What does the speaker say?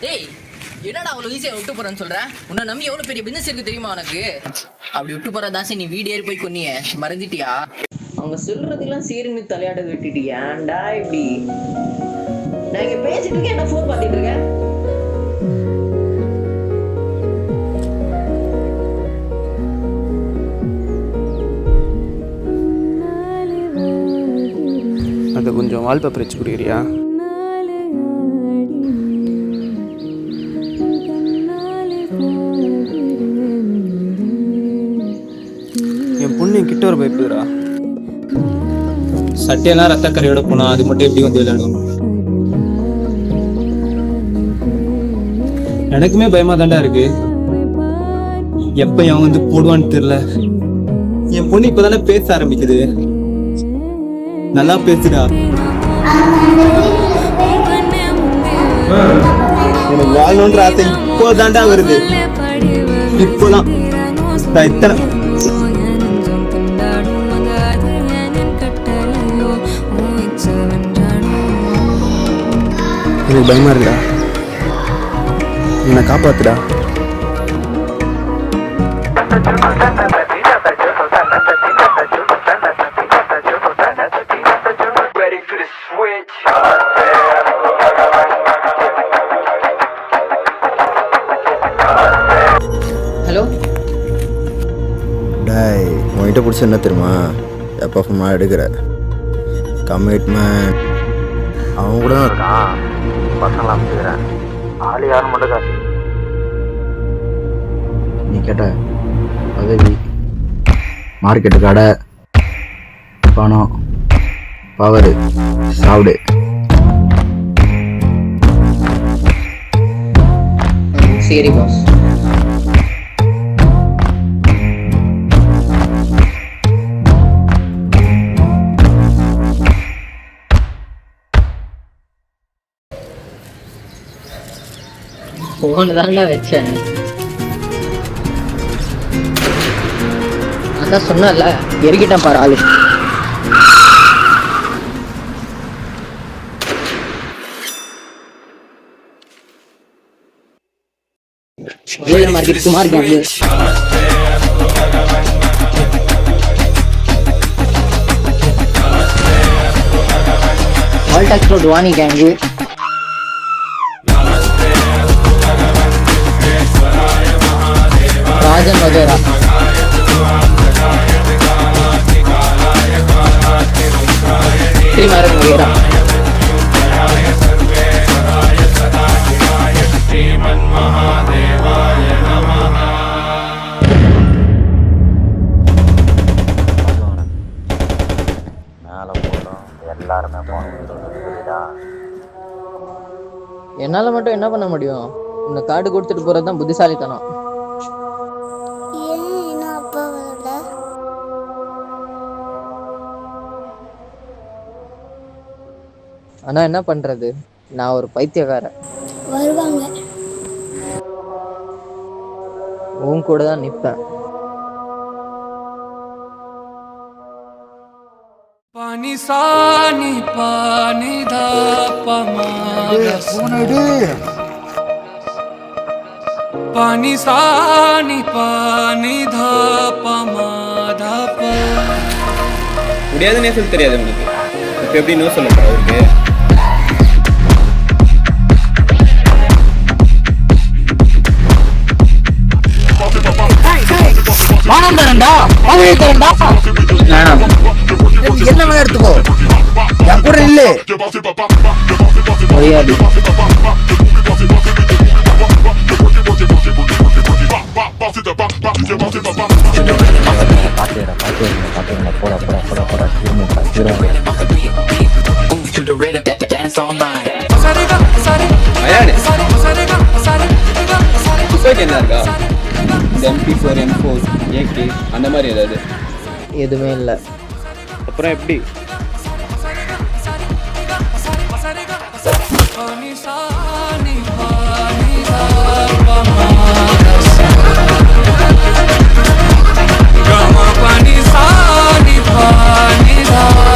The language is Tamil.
டேய் என்னடா அவ்வளோ ஈஸியாக விட்டு போறேன்னு சொல்ற? உன்னை நம்பி எவ்வளோ பெரிய பிசினஸ் இருக்கு தெரியுமா உனக்கு? அப்படி விட்டு போறதாசே நீ வீடு ஏறி போய் கொன்னிய மறந்துட்டியா? அவங்க சொல்றதுக்கெல்லாம் சீருன்னு தலையாட விட்டுட்டியா? ஏன்டா இப்படி? நான் இங்க பேசிட்டு இருக்கேன், என்ன ஃபோன் பார்த்துட்டு இருக்கேன்? அது கொஞ்சம் வால்பேப்பர் வச்சு கொடுக்குறியா? என் பொண்ணு கிட்ட ஒரு பயப்படுறா. சட்டையெல்லாம் ரத்தக்கரையோட போனா அது மட்டும் எப்படி வந்து விளையாடும்? எனக்குமே பயமா தாண்டா இருக்கு. எப்ப அவன் வந்து போடுவான்னு தெரியல. என் பொண்ணு இப்பதானே பேச ஆரம்பிக்குது. நல்லா பேசுடா. எனக்கு வாழணுன்ற ஆசை இப்போதாண்டா வருது. இப்போதான் இத்தனை எனக்கு பயமா இருக்குடா. என்னை காப்பாத்துடா. ஹலோ டாய், உன்கிட்ட பிடிச்ச என்ன தெரியுமா? எப்போ ஃபோனாக எடுக்கிற கமிட்மெண்ட். அவன் கூட தான் இருக்கான். பசங்களை அமைச்சுக்கிறேன். ஆள் யாரும் மட்டும் காசு நீ கேட்ட உதவி, மார்க்கெட்டு, கடை, பணம், பவரு, சாப்பிடு. சரி பாஸ். போன்னு தான்டா வச்சேன். அதான் சொன்னல, எரிக்கிட்டேன் பாரு ஆளு. Market Kumar gang. Wall tax road Vani gang. Rajan வகேரா. ஸ்ரீமாரன் வகேரா. என்னால மட்டும் என்ன பண்ண முடியும்? இந்த கார்டு கொடுத்துட்டு போறதுதான் புத்திசாலித்தனம். ஆனா என்ன பண்றது, நான் ஒரு பைத்தியக்காரன். வருவாங்க, உன் கூட தான் நிப்பேன். पानी सानी पानी धा पमागस पानी सानी पानी धा पमाधा प முடியாதுன்னே சொல்ல தெரியாது உனக்கு. இப்போ எப்படி நோ சொல்லுங்க அவருக்கு? என்ன வேணா எடுத்துக்கோ, என் கூட இல்லை. என்ன இருக்கா? MP4, M4, AK அந்த மாதிரி ஏதாவது? எதுவுமே இல்லை. அப்புறம் எப்படி? पानी सानी पानी धा